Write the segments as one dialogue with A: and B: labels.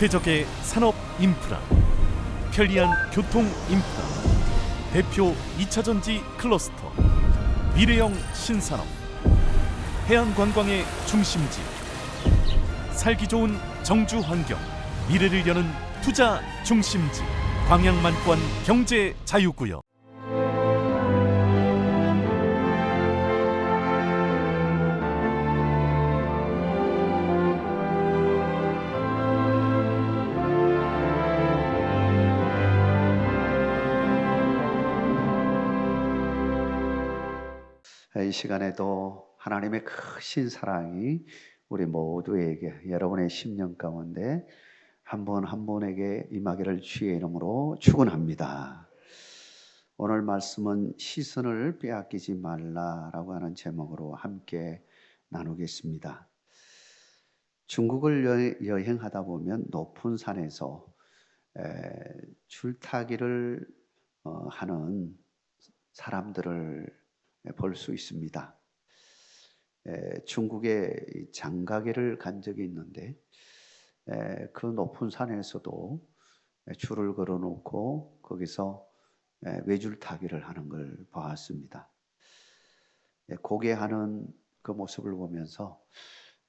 A: 최적의 산업 인프라, 편리한 교통 인프라, 대표 2차전지 클러스터, 미래형 신산업, 해안관광의 중심지, 살기 좋은 정주 환경, 미래를 여는 투자 중심지, 광양만권 경제 자유구역.
B: 이 시간에도 하나님의 크신 사랑이 우리 모두에게, 여러분의 심령 가운데 한 분 한 분에게 임하기를 주의 이름으로 축원합니다. 오늘 말씀은 시선을 빼앗기지 말라라고 하는 제목으로 함께 나누겠습니다. 중국을 여행하다 보면 높은 산에서 줄타기를 하는 사람들을 볼 수 있습니다. 중국에 장가게를 간 적이 있는데 그 높은 산에서도 줄을 걸어놓고 거기서 외줄타기를 하는 걸 보았습니다. 고개하는 그 모습을 보면서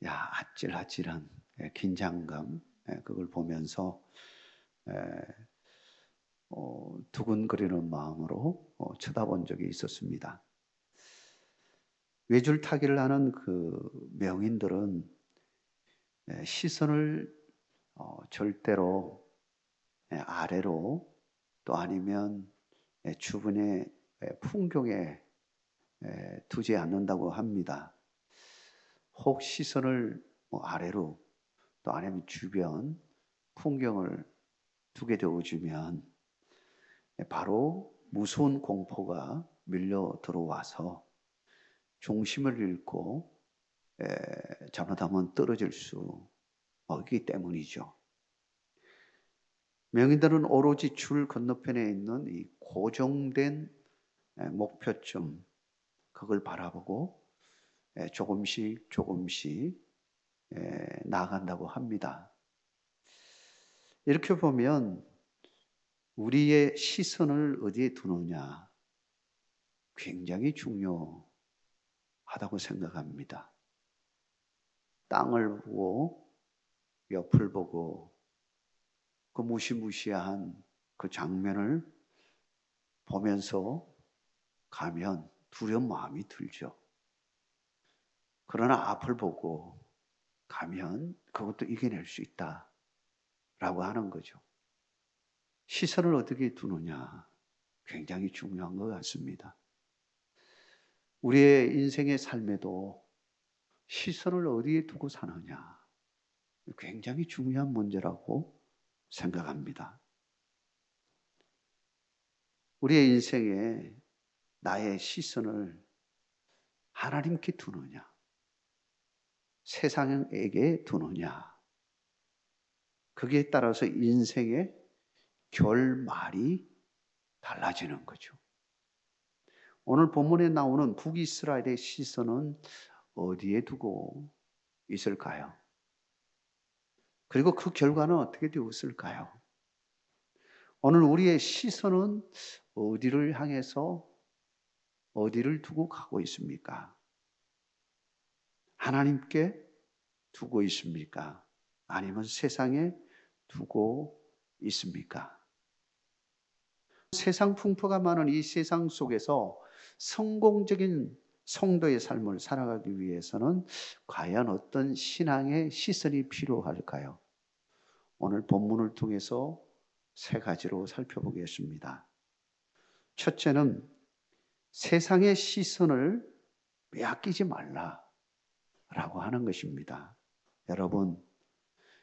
B: 아찔아찔한 긴장감, 그걸 보면서 두근거리는 마음으로 쳐다본 적이 있었습니다. 외줄타기를 하는 그 명인들은 시선을 절대로 아래로, 또 아니면 주변의 풍경에 두지 않는다고 합니다. 혹 시선을 아래로, 또 아니면 주변 풍경을 두게 되어주면 바로 무서운 공포가 밀려 들어와서 중심을 잃고 잘못하면 떨어질 수 없기 때문이죠. 명인들은 오로지 줄 건너편에 있는 이 고정된 목표점, 그걸 바라보고 조금씩 나아간다고 합니다. 이렇게 보면 우리의 시선을 어디에 두느냐 굉장히 중요하다고 생각합니다. 땅을 보고 옆을 보고 그 무시무시한 그 장면을 보면서 가면 두려운 마음이 들죠. 그러나 앞을 보고 가면 그것도 이겨낼 수 있다라고 하는 거죠. 시선을 어떻게 두느냐 굉장히 중요한 것 같습니다. 우리의 인생의 삶에도 시선을 어디에 두고 사느냐 굉장히 중요한 문제라고 생각합니다. 우리의 인생에 나의 시선을 하나님께 두느냐, 세상에게 두느냐, 거기에 따라서 인생의 결말이 달라지는 거죠. 오늘 본문에 나오는 북이스라엘의 시선은 어디에 두고 있을까요? 그리고 그 결과는 어떻게 되었을까요? 오늘 우리의 시선은 어디를 향해서 어디를 두고 가고 있습니까? 하나님께 두고 있습니까? 아니면 세상에 두고 있습니까? 세상 풍토가 많은 이 세상 속에서 성공적인 성도의 삶을 살아가기 위해서는 과연 어떤 신앙의 시선이 필요할까요? 오늘 본문을 통해서 세 가지로 살펴보겠습니다. 첫째는 세상의 시선을 빼앗기지 말라라고 하는 것입니다. 여러분,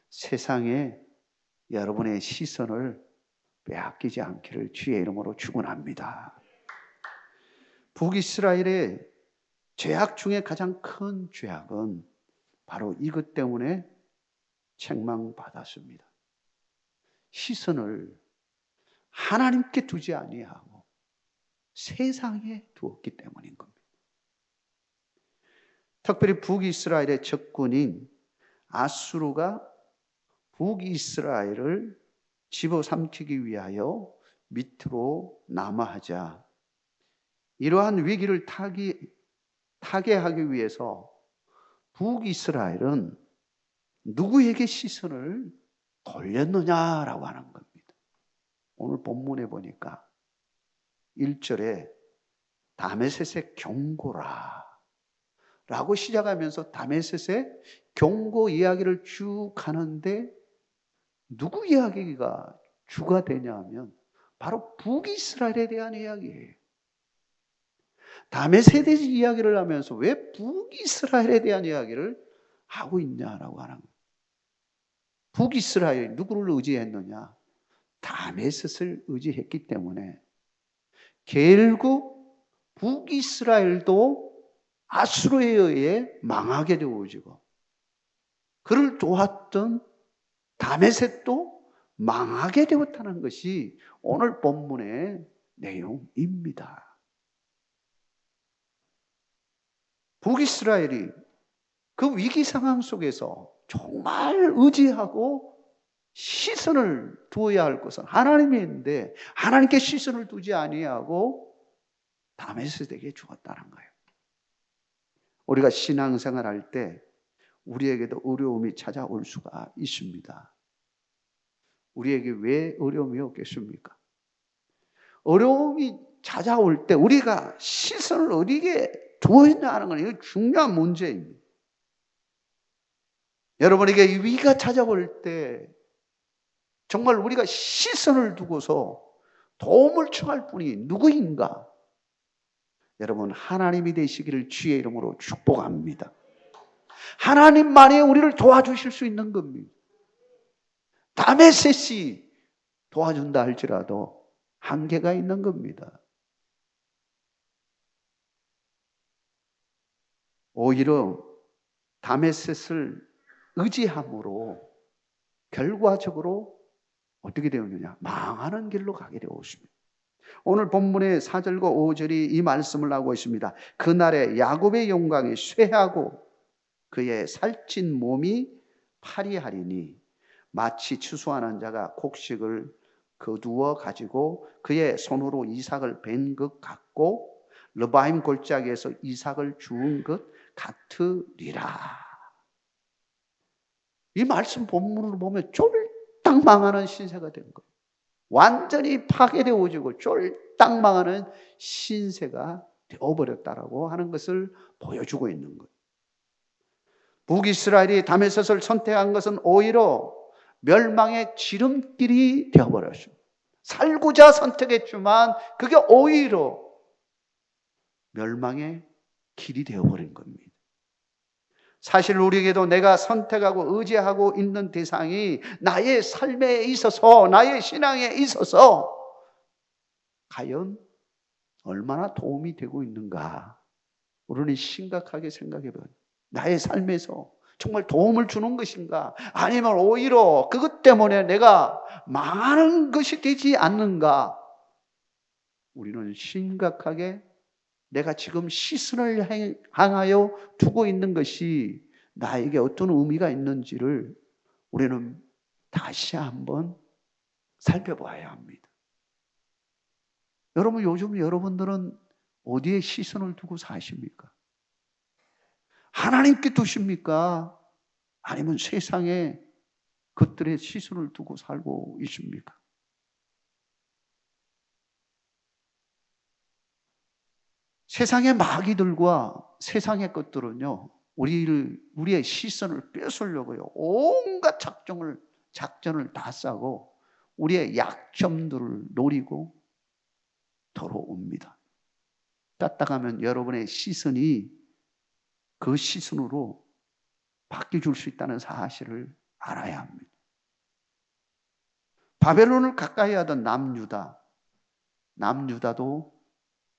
B: 세상에 여러분의 시선을 빼앗기지 않기를 주의 이름으로 축원합니다. 북이스라엘의 죄악 중에 가장 큰 죄악은 바로 이것 때문에 책망받았습니다. 시선을 하나님께 두지 아니하고 세상에 두었기 때문인 겁니다. 특별히 북이스라엘의 적군인 아수르가 북이스라엘을 집어삼키기 위하여 밑으로 남하하자. 이러한 위기를 타개하기 위해서 북이스라엘은 누구에게 시선을 돌렸느냐라고 하는 겁니다. 오늘 본문에 보니까 1절에 다메섹의 경고라 라고 시작하면서 다메섹의 경고 이야기를 쭉 하는데 누구 이야기가 주가 되냐 하면 바로 북이스라엘에 대한 이야기예요. 다메섹에 대한 이야기를 하면서 왜 북이스라엘에 대한 이야기를 하고 있냐라고 하는 거예요. 북이스라엘이 누구를 의지했느냐? 다메섹을 의지했기 때문에 결국 북이스라엘도 아수르에 의해 망하게 되어지고 그를 도왔던 다메섹도 망하게 되었다는 것이 오늘 본문의 내용입니다. 북이스라엘이 그 위기 상황 속에서 정말 의지하고 시선을 두어야 할 것은 하나님인데 하나님께 시선을 두지 아니하고 다메섹에게 주었다는 거예요. 우리가 신앙생활 할 때 우리에게도 어려움이 찾아올 수가 있습니다. 우리에게 왜 어려움이 없겠습니까? 어려움이 찾아올 때 우리가 시선을 어디에 두어야 하는 건 이거 중요한 문제입니다. 여러분에게 이 위기가 찾아올 때 정말 우리가 시선을 두고서 도움을 청할 분이 누구인가? 여러분, 하나님이 되시기를 주의 이름으로 축복합니다. 하나님만이 우리를 도와주실 수 있는 겁니다. 다메섹이 도와준다 할지라도 한계가 있는 겁니다. 오히려 다메섹을 의지함으로 결과적으로 어떻게 되었느냐? 망하는 길로 가게 되었습니다. 오늘 본문의 4절과 5절이 이 말씀을 하고 있습니다. 그날에 야곱의 영광이 쇠하고 그의 살찐 몸이 파리하리니 마치 추수하는 자가 곡식을 거두어 가지고 그의 손으로 이삭을 벤 것 같고 르바임 골짜기에서 이삭을 주운 것 같으리라. 이 말씀 본문을 보면 쫄딱 망하는 신세가 된 거예요. 완전히 파괴되어지고 쫄딱 망하는 신세가 되어버렸다라고 하는 것을 보여주고 있는 거예요. 북이스라엘이 다메섹을 선택한 것은 오히려 멸망의 지름길이 되어버렸습니다. 살고자 선택했지만 그게 오히려 멸망의 길이 되어버린 겁니다. 사실 우리에게도 내가 선택하고 의지하고 있는 대상이 나의 삶에 있어서, 나의 신앙에 있어서 과연 얼마나 도움이 되고 있는가? 우리는 심각하게 생각해 봐요. 나의 삶에서 정말 도움을 주는 것인가? 아니면 오히려 그것 때문에 내가 망하는 것이 되지 않는가? 우리는 심각하게 내가 지금 시선을 향하여 두고 있는 것이 나에게 어떤 의미가 있는지를 우리는 다시 한번 살펴봐야 합니다. 여러분, 요즘 여러분들은 어디에 시선을 두고 사십니까? 하나님께 두십니까? 아니면 세상에 것들에 시선을 두고 살고 있습니까? 세상의 마귀들과 세상의 것들은요, 우리의 시선을 뺏으려고요, 온갖 작전을 다 짜고 우리의 약점들을 노리고 들어옵니다. 따라가면 여러분의 시선이 그 시선으로 바뀌어줄 수 있다는 사실을 알아야 합니다. 바벨론을 가까이 하던 남유다도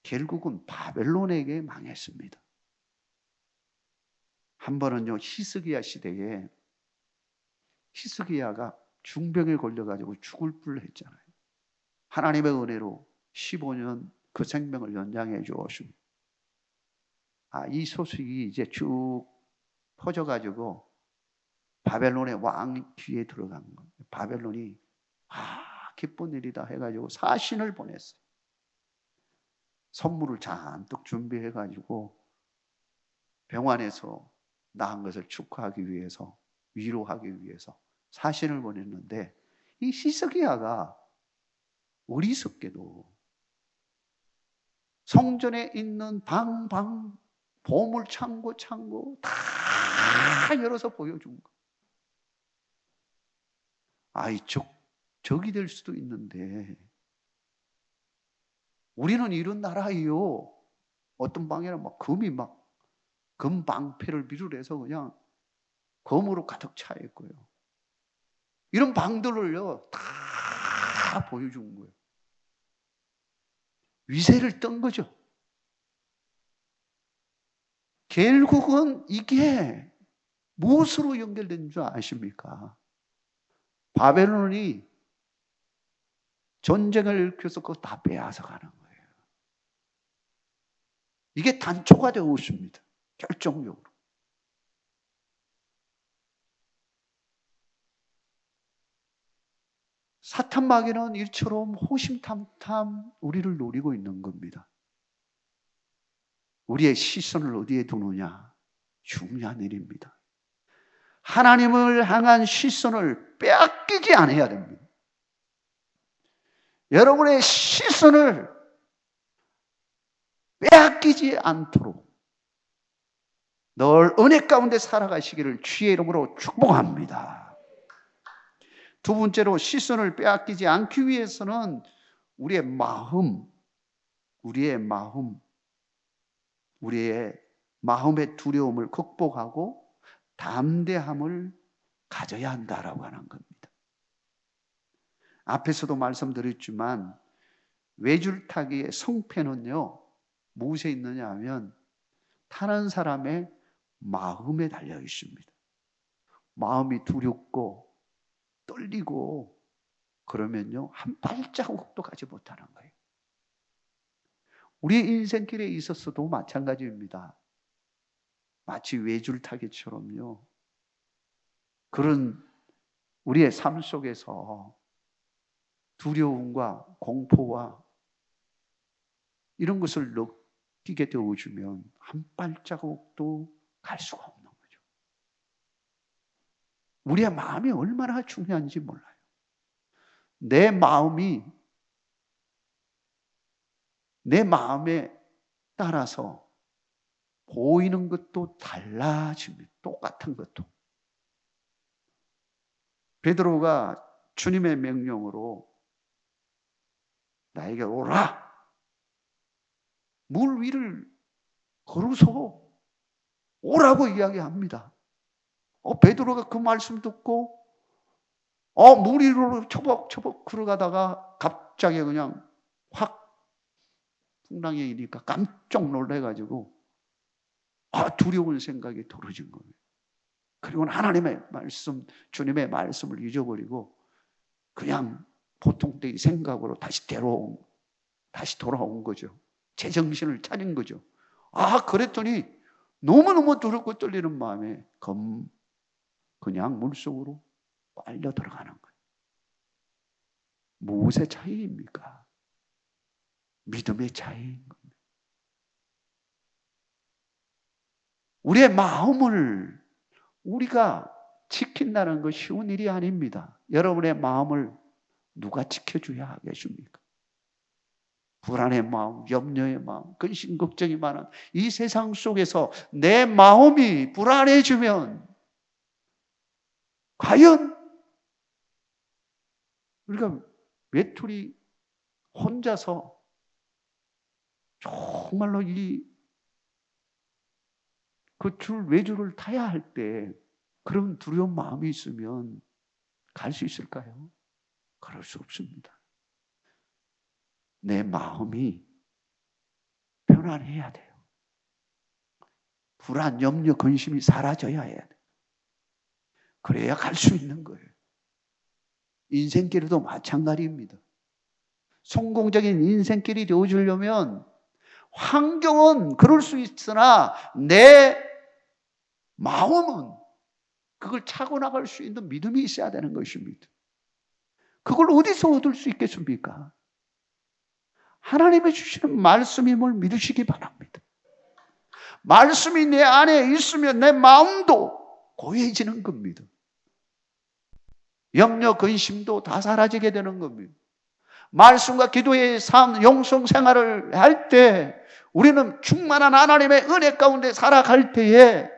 B: 결국은 바벨론에게 망했습니다. 한 번은요, 히스기야 시대에 히스기야가 중병에 걸려가지고 죽을 뻔했잖아요. 하나님의 은혜로 15년 그 생명을 연장해 주었습니다. 이 소식이 이제 쭉 퍼져가지고 바벨론의 왕 귀에 들어간 거예요. 바벨론이 기쁜 일이다 해가지고 사신을 보냈어요. 선물을 잔뜩 준비해가지고 병환에서 낳은 것을 축하하기 위해서, 위로하기 위해서 사신을 보냈는데, 이 시스기야가 어리석게도 성전에 있는 방, 보물 창고 다 열어서 보여준 거. 적이 될 수도 있는데, 우리는 이런 나라예요. 어떤 방에는 금방패를 비롯해서 그냥 검으로 가득 차 있고요. 이런 방들을요, 다 보여준 거예요. 위세를 떤 거죠. 결국은 이게 무엇으로 연결된 줄 아십니까? 바벨론이 전쟁을 일으켜서 그거 다 빼앗아 가는 거예요. 이게 단초가 되어 있습니다. 결정적으로. 사탄 마귀는 이처럼 호심탐탐 우리를 노리고 있는 겁니다. 우리의 시선을 어디에 두느냐, 중요한 일입니다. 하나님을 향한 시선을 빼앗기지 않아야 됩니다. 여러분의 시선을 빼앗기지 않도록 늘 은혜 가운데 살아가시기를 주의 이름으로 축복합니다. 두 번째로, 시선을 빼앗기지 않기 위해서는 우리의 마음의 두려움을 극복하고 담대함을 가져야 한다라고 하는 겁니다. 앞에서도 말씀드렸지만 외줄타기의 성패는요, 무엇에 있느냐 하면 타는 사람의 마음에 달려 있습니다. 마음이 두렵고 떨리고 그러면요, 한 발자국도 가지 못하는 거예요. 우리 인생길에 있어서도 마찬가지입니다. 마치 외줄타기처럼요, 그런 우리의 삶 속에서 두려움과 공포와 이런 것을 느끼게 되어주면 한 발자국도 갈 수가 없는 거죠. 우리의 마음이 얼마나 중요한지 몰라요. 내 마음에 따라서 보이는 것도 달라집니다. 똑같은 것도. 베드로가 주님의 명령으로 나에게 오라, 물 위를 걸어서 오라고 이야기합니다. 베드로가 그 말씀 듣고 물 위로 처벅처벅 걸어가다가 갑자기 그냥 확 풍랑이 이니까 깜짝 놀래가지고 두려운 생각이 들어진 거예요. 그리고 하나님의 말씀, 주님의 말씀을 잊어버리고 그냥 보통의 생각으로 다시 돌아온 거죠. 제정신을 차린 거죠. 그랬더니 너무너무 두렵고 떨리는 마음에 그냥 물속으로 빨려 들어가는 거예요. 무엇의 차이입니까? 믿음의 차이인 겁니다. 우리의 마음을 우리가 지킨다는 것 쉬운 일이 아닙니다. 여러분의 마음을 누가 지켜줘야 하겠습니까? 불안의 마음, 염려의 마음, 근심, 걱정이 많은 이 세상 속에서 내 마음이 불안해지면 과연 우리가 외톨이 혼자서 정말로 그 외줄을 타야 할 때 그런 두려운 마음이 있으면 갈 수 있을까요? 그럴 수 없습니다. 내 마음이 편안해야 돼요. 불안, 염려, 근심이 사라져야 해야 돼요. 그래야 갈 수 있는 거예요. 인생길도 마찬가지입니다. 성공적인 인생길이 되어주려면 환경은 그럴 수 있으나 내 마음은 그걸 차고 나갈 수 있는 믿음이 있어야 되는 것입니다. 그걸 어디서 얻을 수 있겠습니까? 하나님이 주시는 말씀임을 믿으시기 바랍니다. 말씀이 내 안에 있으면 내 마음도 고해지는 겁니다. 염려, 근심도 다 사라지게 되는 겁니다. 말씀과 기도의 삶, 영성 생활을 할 때 우리는 충만한 하나님의 은혜 가운데 살아갈 때에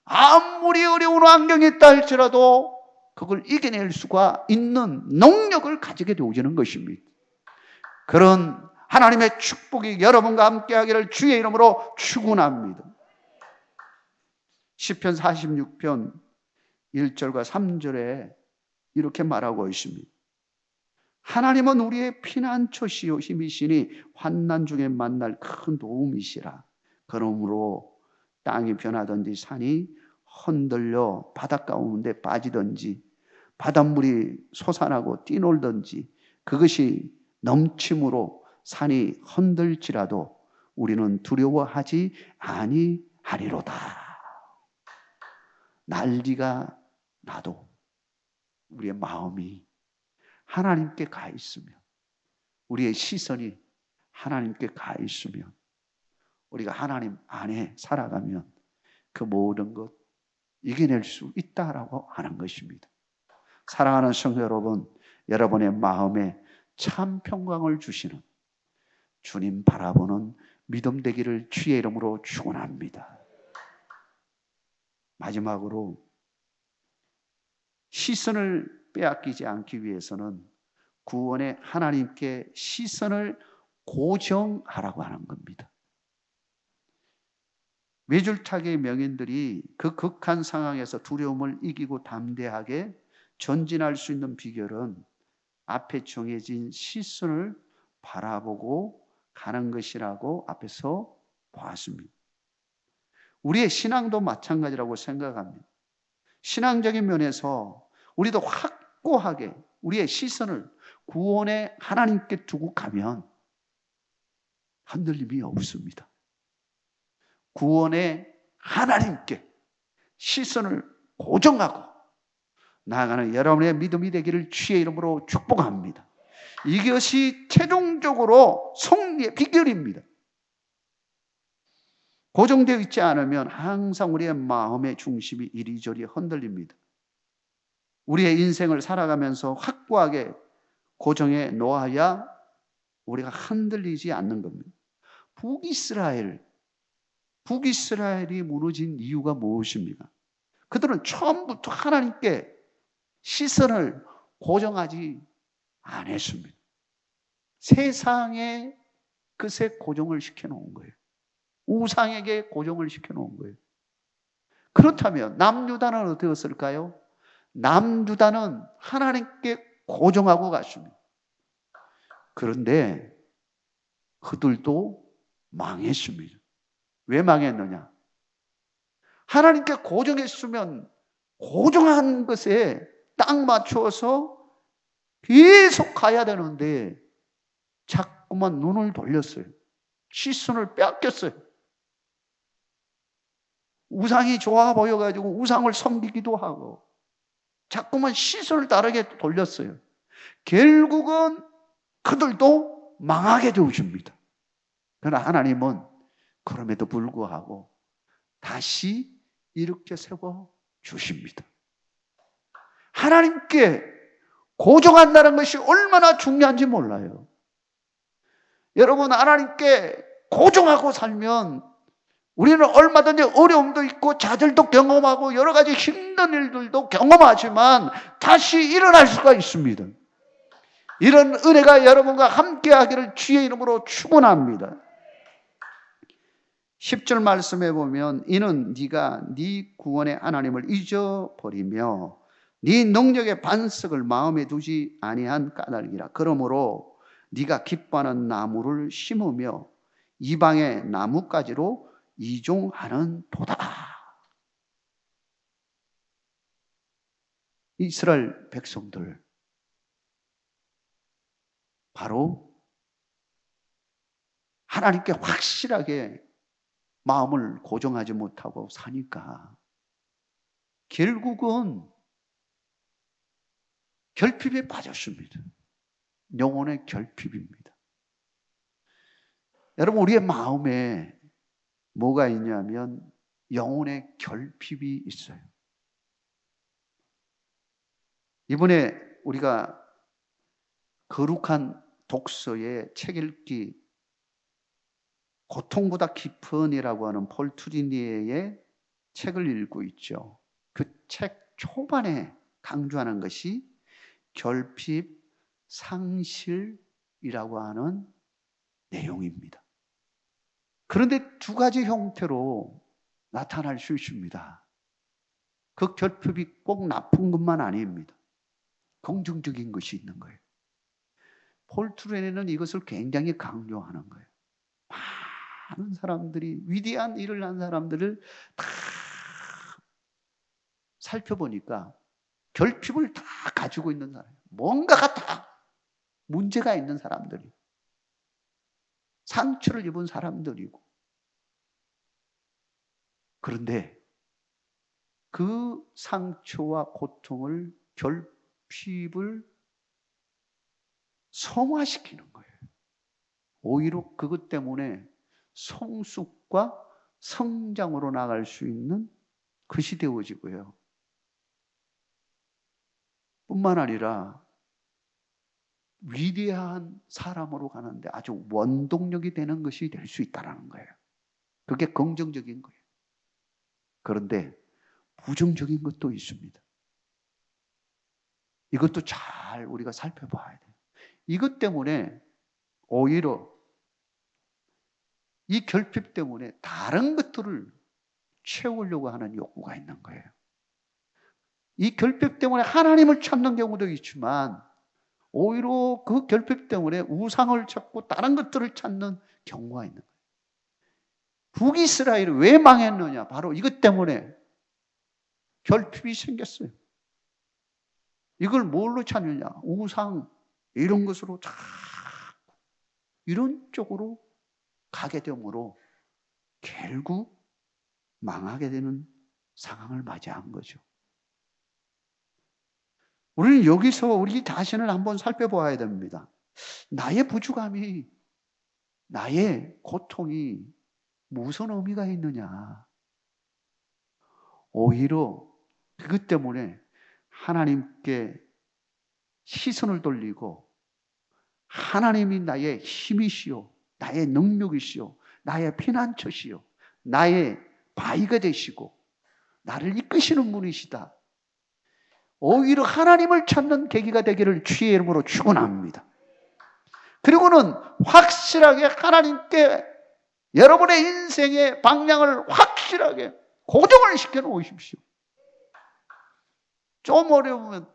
B: 아무리 어려운 환경이 있다 할지라도 그걸 이겨낼 수가 있는 능력을 가지게 되어지는 것입니다. 그런 하나님의 축복이 여러분과 함께하기를 주의 이름으로 축원합니다. 시편 46편 1절과 3절에 이렇게 말하고 있습니다. 하나님은 우리의 피난처시요 힘이시니 환난 중에 만날 큰 도움이시라. 그러므로 땅이 변하든지 산이 흔들려 바닷가 가운데 빠지든지 바닷물이 솟아나고 뛰놀든지 그것이 넘침으로 산이 흔들지라도 우리는 두려워하지 아니하리로다. 난리가 나도 우리의 마음이 하나님께 가 있으면, 우리의 시선이 하나님께 가 있으면, 우리가 하나님 안에 살아가면 그 모든 것 이겨낼 수 있다라고 하는 것입니다. 사랑하는 성도 여러분, 여러분의 마음에 참 평강을 주시는 주님 바라보는 믿음 되기를 주의 이름으로 축원합니다. 마지막으로 시선을 빼앗기지 않기 위해서는 구원의 하나님께 시선을 고정하라고 하는 겁니다. 외줄타기의 명인들이 그 극한 상황에서 두려움을 이기고 담대하게 전진할 수 있는 비결은 앞에 정해진 시선을 바라보고 가는 것이라고 앞에서 보았습니다. 우리의 신앙도 마찬가지라고 생각합니다. 신앙적인 면에서 우리도 확고하게 우리의 시선을 구원의 하나님께 두고 가면 흔들림이 없습니다. 구원의 하나님께 시선을 고정하고 나아가는 여러분의 믿음이 되기를 주의 이름으로 축복합니다. 이것이 최종적으로 승리의 비결입니다. 고정되어 있지 않으면 항상 우리의 마음의 중심이 이리저리 흔들립니다. 우리의 인생을 살아가면서 확고하게 고정해 놓아야 우리가 흔들리지 않는 겁니다. 북이스라엘이 무너진 이유가 무엇입니까? 그들은 처음부터 하나님께 시선을 고정하지 않았습니다. 세상의 것에 고정을 시켜놓은 거예요. 우상에게 고정을 시켜놓은 거예요. 그렇다면 남유다는 어떻었을까요? 남유다는 하나님께 고정하고 갔습니다. 그런데 그들도 망했습니다. 왜 망했느냐? 하나님께 고정했으면 고정한 것에 딱 맞추어서 계속 가야 되는데 자꾸만 눈을 돌렸어요. 시선을 뺏겼어요. 우상이 좋아 보여가지고 우상을 섬기기도 하고 자꾸만 시선을 다르게 돌렸어요. 결국은 그들도 망하게 되어집니다. 그러나 하나님은 그럼에도 불구하고 다시 이렇게 세워주십니다. 하나님께 고정한다는 것이 얼마나 중요한지 몰라요. 여러분, 하나님께 고정하고 살면 우리는 얼마든지 어려움도 있고 좌절도 경험하고 여러 가지 힘든 일들도 경험하지만 다시 일어날 수가 있습니다. 이런 은혜가 여러분과 함께하기를 주의 이름으로 축원합니다. 10절 말씀에 보면 이는 네가 네 구원의 하나님을 잊어버리며 네 능력의 반석을 마음에 두지 아니한 까닭이라. 그러므로 네가 기뻐하는 나무를 심으며 이방의 나뭇가지로 이종하는 도다. 이스라엘 백성들 바로 하나님께 확실하게 마음을 고정하지 못하고 사니까 결국은 결핍에 빠졌습니다. 영혼의 결핍입니다. 여러분, 우리의 마음에 뭐가 있냐면 영혼의 결핍이 있어요. 이번에 우리가 거룩한 독서의 책 읽기 고통보다 깊은이라고 하는 폴 투리니에의 책을 읽고 있죠. 그 책 초반에 강조하는 것이 결핍 상실이라고 하는 내용입니다. 그런데 두 가지 형태로 나타날 수 있습니다. 그 결핍이 꼭 나쁜 것만 아닙니다. 긍정적인 것이 있는 거예요. 폴 투레네는 이것을 굉장히 강조하는 거예요. 많은 사람들이, 위대한 일을 한 사람들을 다 살펴보니까 결핍을 다 가지고 있는 사람, 뭔가가 다 문제가 있는 사람들이, 상처를 입은 사람들이고, 그런데 그 상처와 고통을, 결핍을 성화시키는 거예요. 오히려 그것 때문에 성숙과 성장으로 나갈 수 있는 것이 되어지고요. 뿐만 아니라 위대한 사람으로 가는데 아주 원동력이 되는 것이 될 수 있다는 거예요. 그게 긍정적인 거예요. 그런데 부정적인 것도 있습니다. 이것도 잘 우리가 살펴봐야 돼요. 이것 때문에 오히려 이 결핍 때문에 다른 것들을 채우려고 하는 욕구가 있는 거예요. 이 결핍 때문에 하나님을 찾는 경우도 있지만 오히려 그 결핍 때문에 우상을 찾고 다른 것들을 찾는 경우가 있는 거예요. 북이스라엘이 왜 망했느냐? 바로 이것 때문에 결핍이 생겼어요. 이걸 뭘로 찾느냐? 우상, 이런 것으로 다 이런 쪽으로 가게 되므로 결국 망하게 되는 상황을 맞이한 거죠. 우리는 여기서 우리 자신을 한번 살펴보아야 됩니다. 나의 부족함이, 나의 고통이 무슨 의미가 있느냐? 오히려 그것 때문에 하나님께 시선을 돌리고 하나님이 나의 힘이시오, 나의 능력이시오, 나의 피난처시오, 나의 바위가 되시고 나를 이끄시는 분이시다. 오히려 하나님을 찾는 계기가 되기를 주의 이름으로 축원합니다. 그리고는 확실하게 하나님께 여러분의 인생의 방향을 확실하게 고정을 시켜 놓으십시오. 좀 어려우면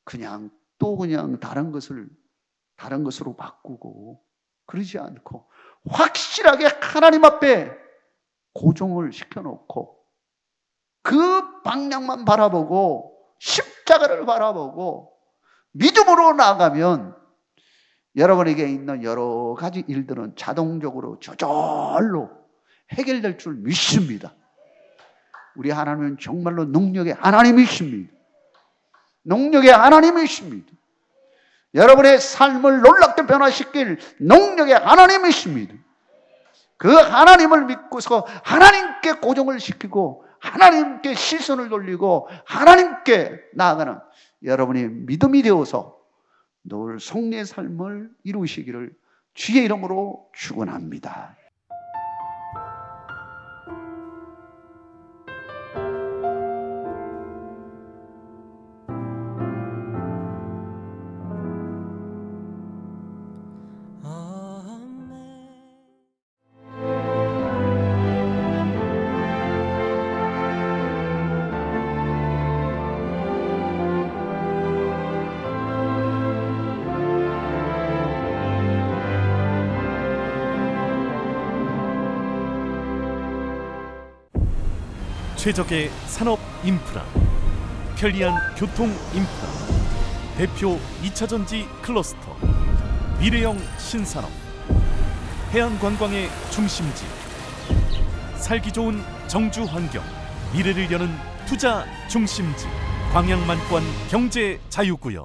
B: 그냥 다른 것으로 바꾸고 그러지 않고 확실하게 하나님 앞에 고정을 시켜놓고 그 방향만 바라보고 십자가를 바라보고 믿음으로 나아가면 여러분에게 있는 여러 가지 일들은 자동적으로 저절로 해결될 줄 믿습니다. 우리 하나님은 정말로 능력의 하나님이십니다. 능력의 하나님이십니다. 여러분의 삶을 놀랍게 변화시킬 능력의 하나님이십니다. 그 하나님을 믿고서 하나님께 고정을 시키고 하나님께 시선을 돌리고 하나님께 나아가는 여러분의 믿음이 되어서 늘 승리의 삶을 이루시기를 주의 이름으로 축원합니다.
A: 최적의 산업 인프라, 편리한 교통 인프라, 대표 2차전지 클러스터, 미래형 신산업, 해안관광의 중심지, 살기 좋은 정주 환경, 미래를 여는 투자 중심지 광양만권 경제 자유구역.